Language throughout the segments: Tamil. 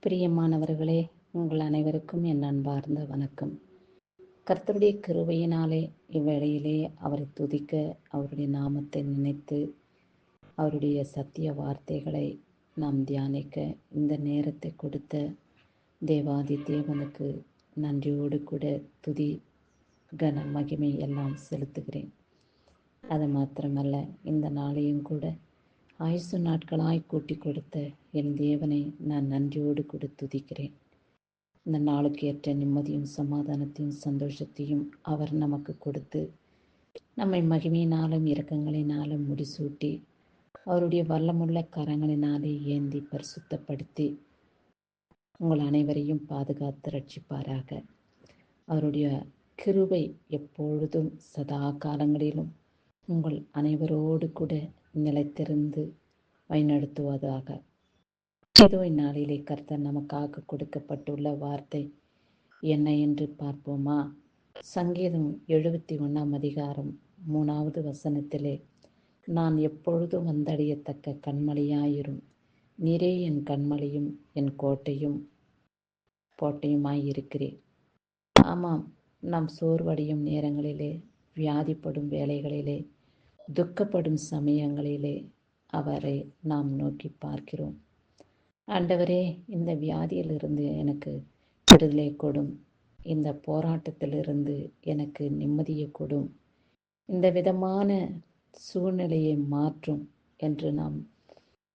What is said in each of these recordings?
பிரியமானவர்களே, உங்கள் அனைவருக்கும் என் அன்பார்ந்த வணக்கம். கர்த்தருடைய கிருபையினாலே இவ்வேளையிலே அவரை துதிக்க, அவருடைய நாமத்தை நினைத்து, அவருடைய சத்திய வார்த்தைகளை நாம் தியானிக்க இந்த நேரத்தை கொடுத்த தேவாதி தேவனுக்கு நன்றியோடு கூட துதி, கன, மகிமை எல்லாம் செலுத்துகிறேன். அது மாத்திரமல்ல, இந்த நாளையும் கூட ஆயுசு நாட்களாய் கூட்டி கொடுத்த என் தேவனை நான் நன்றியோடு கூட துதிக்கிறேன். இந்த நாளுக்கு ஏற்ற நிம்மதியும் சமாதானத்தையும் சந்தோஷத்தையும் அவர் நமக்கு கொடுத்து, நம்மை மகிமையினாலும் இரக்கங்களினாலும் முடிசூட்டி, அவருடைய வல்லமுள்ள கரங்களினாலே ஏந்தி பரிசுத்தப்படுத்தி உங்கள் அனைவரையும் பாதுகாத்து ரட்சிப்பாராக. அவருடைய கிருபை எப்பொழுதும் சதா காலங்களிலும் உங்கள் அனைவரோடு கூட நிலைத்திருந்து வழிநடத்துவதாக. இதோ இந்நாளிலே கர்த்தர் நமக்காக கொடுக்கப்பட்டுள்ள வார்த்தை என்ன என்று பார்ப்போமா? சங்கீதம் 71 அதிகாரம் 3வது வசனத்திலே, நான் எப்பொழுதும் வந்தடையத்தக்க கண்மலையாயிரும், நீரே என் கண்மலையும் என் கோட்டையுமாயிருக்கிறேன். ஆமாம், நாம் சோர்வடையும் நேரங்களிலே, வியாதிப்படும் வேளைகளிலே, துக்கப்படும் சமயங்களிலே அவரை நாம் நோக்கி பார்க்கிறோம். ஆண்டவரே, இந்த வியாதியிலிருந்து எனக்கு விடுதலை கொடும், இந்த போராட்டத்திலிருந்து எனக்கு நிம்மதியை கொடும், இந்த விதமான சூழ்நிலையை மாற்றும் என்று நாம்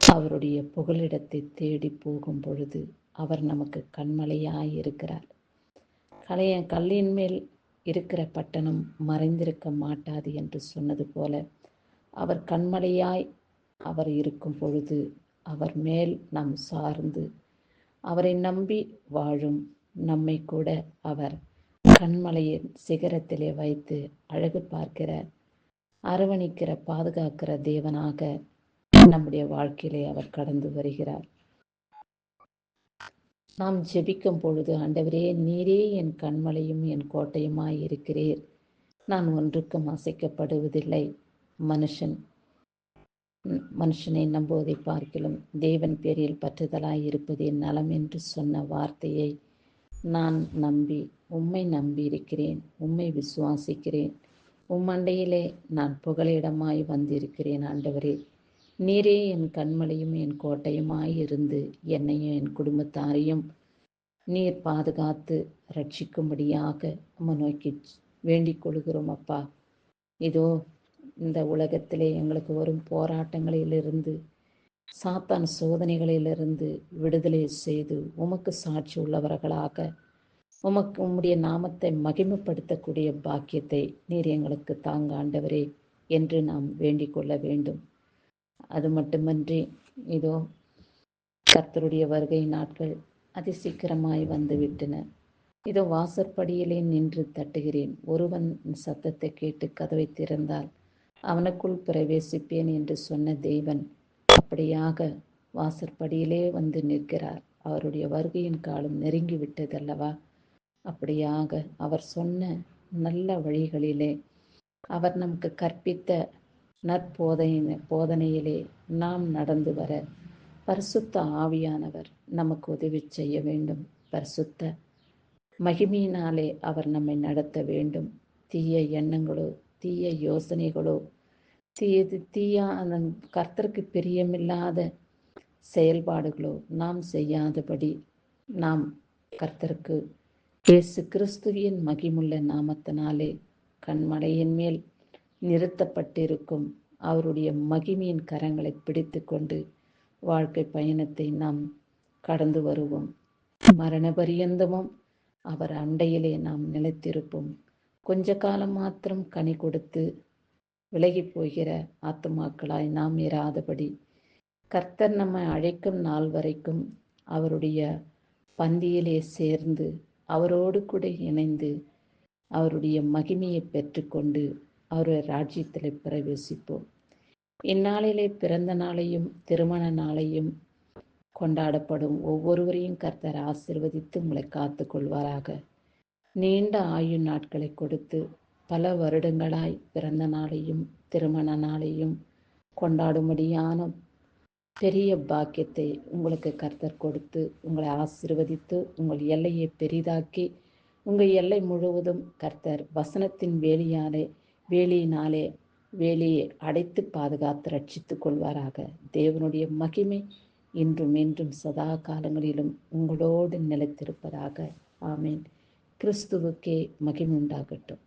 அவருடைய புகலிடத்தை தேடி போகும் பொழுது அவர் நமக்கு கண்மலையாய் இருக்கிறார். கல்லின் மேல் இருக்கிற பட்டணம் மறைந்திருக்க மாட்டாது என்று சொன்னது போல, அவர் கண்மலையாய் அவர் இருக்கும் பொழுது அவர் மேல் நாம் சார்ந்து அவரை நம்பி வாழும் நம்மை கூட அவர் கண்மலையின் சிகரத்திலே வைத்து அழகு பார்க்கிற, அரவணிக்கிற, பாதுகாக்கிற தேவனாக நம்முடைய வாழ்க்கையிலே அவர் கடந்து வருகிறார். நாம் ஜெபிக்கும் பொழுது, ஆண்டவரே, நீரே என் கண்மலையும் என் கோட்டையுமாய் இருக்கிறீர், நான் ஒன்றுக்கும் அசைக்கப்படுவதில்லை. மனுஷனை நம்புவதை பார்க்கிலும் தேவன் பேரில் பற்றுதலாய் இருப்பதே நலம் என்று சொன்ன வார்த்தையை நான் நம்பி உம்மை இருக்கிறேன், உம்மை விசுவாசிக்கிறேன். உம்மண்டையிலே நான் புகலிடமாய் வந்திருக்கிறேன். ஆண்டவரே, நீரே என் கண்மலையும் என் கோட்டையுமாய் இருந்து என்னையும் என் குடும்பத்தாரையும் நீர் பாதுகாத்து ரட்சிக்கும்படியாக நம்ம நோக்கி வேண்டிக் கொள்கிறோம். அப்பா, இதோ இந்த உலகத்திலே எங்களுக்கு வரும் போராட்டங்களிலிருந்து, சாத்தான் சோதனைகளிலிருந்து விடுதலை செய்து உமக்கு சாட்சி உள்ளவர்களாக உம்முடைய நாமத்தை மகிமைப்படுத்தக்கூடிய பாக்கியத்தை நீர் எங்களுக்கு தாங்க ஆண்டவரே என்று நாம் வேண்டிக் கொள்ள வேண்டும். அது மட்டுமன்றி, இதோ கர்த்தருடைய வருகை நாட்கள் அதிசீக்கிரமாய் வந்துவிட்டன. இதோ வாசற்படியிலே நின்று தட்டுகிறேன், ஒருவன் சத்தத்தை கேட்டு கதவை திறந்தால் அவனுக்குள் பிரவேசிப்பேன் என்று சொன்ன தேவன் அப்படியாக வாசற்படியிலே வந்து நிற்கிறார். அவருடைய வருகையின் காலம் நெருங்கி விட்டதல்லவா? அப்படியாக அவர் சொன்ன நல்ல வழிகளிலே, அவர் நமக்கு கற்பித்த போதனையிலே நாம் நடந்து வர பரிசுத்த ஆவியானவர் நமக்கு உதவி செய்ய வேண்டும். பரிசுத்த மகிமையினாலே அவர் நம்மை நடத்த வேண்டும். தீய எண்ணங்களோ, தீய யோசனைகளோ, கர்த்தருக்கு பிரியமில்லாத செயல்பாடுகளோ நாம் செய்யாதபடி நாம் கர்த்தருக்கு இயேசு கிறிஸ்துவின் மகிமுள்ள நாமத்தினாலே கண்மலையின் மேல் நிறுத்தப்பட்டிருக்கும் அவருடைய மகிமையின் கரங்களை பிடித்து கொண்டு வாழ்க்கை பயணத்தை நாம் கடந்து வருவோம். மரண பரியந்தமும் அவர் அண்டையிலே நாம் நிலைத்திருப்போம். கொஞ்ச காலம் மாத்திரம் கனி கொடுத்து விலகி போகிற ஆத்துமாக்களாய் நாம் இராதபடி, கர்த்தர் நம்மை அழைக்கும் நாள் வரைக்கும் அவருடைய பந்தியிலே சேர்ந்து அவரோடு கூட இணைந்து அவருடைய மகிமையை பெற்றுக்கொண்டு அவருடைய ராஜ்யத்திலே பிரவேசிப்போம். இந்நாளிலே பிறந்த நாளையும் திருமண நாளையும் கொண்டாடப்படும் ஒவ்வொருவரையும் கர்த்தர் ஆசீர்வதித்து உங்களை காத்து கொள்வாராக. நீண்ட ஆயுள் நாட்களை கொடுத்து பல வருடங்களாய் பிறந்த நாளையும் திருமண நாளையும் கொண்டாடும்படியான பெரிய பாக்கியத்தை உங்களுக்கு கர்த்தர் கொடுத்து உங்களை ஆசீர்வதித்து உங்கள் எல்லையை பெரிதாக்கி உங்கள் எல்லை முழுவதும் கர்த்தர் வசனத்தின் வேலியினாலே வேலியை அடைத்து பாதுகாத்து ரட்சித்துக் கொள்வாராக. தேவனுடைய மகிமை இன்றும் என்றும் சதா காலங்களிலும் உங்களோடு நிலைத்திருப்பதாக. ஆமேன். கிறிஸ்துவுக்கே மகிமை உண்டாகட்டும்.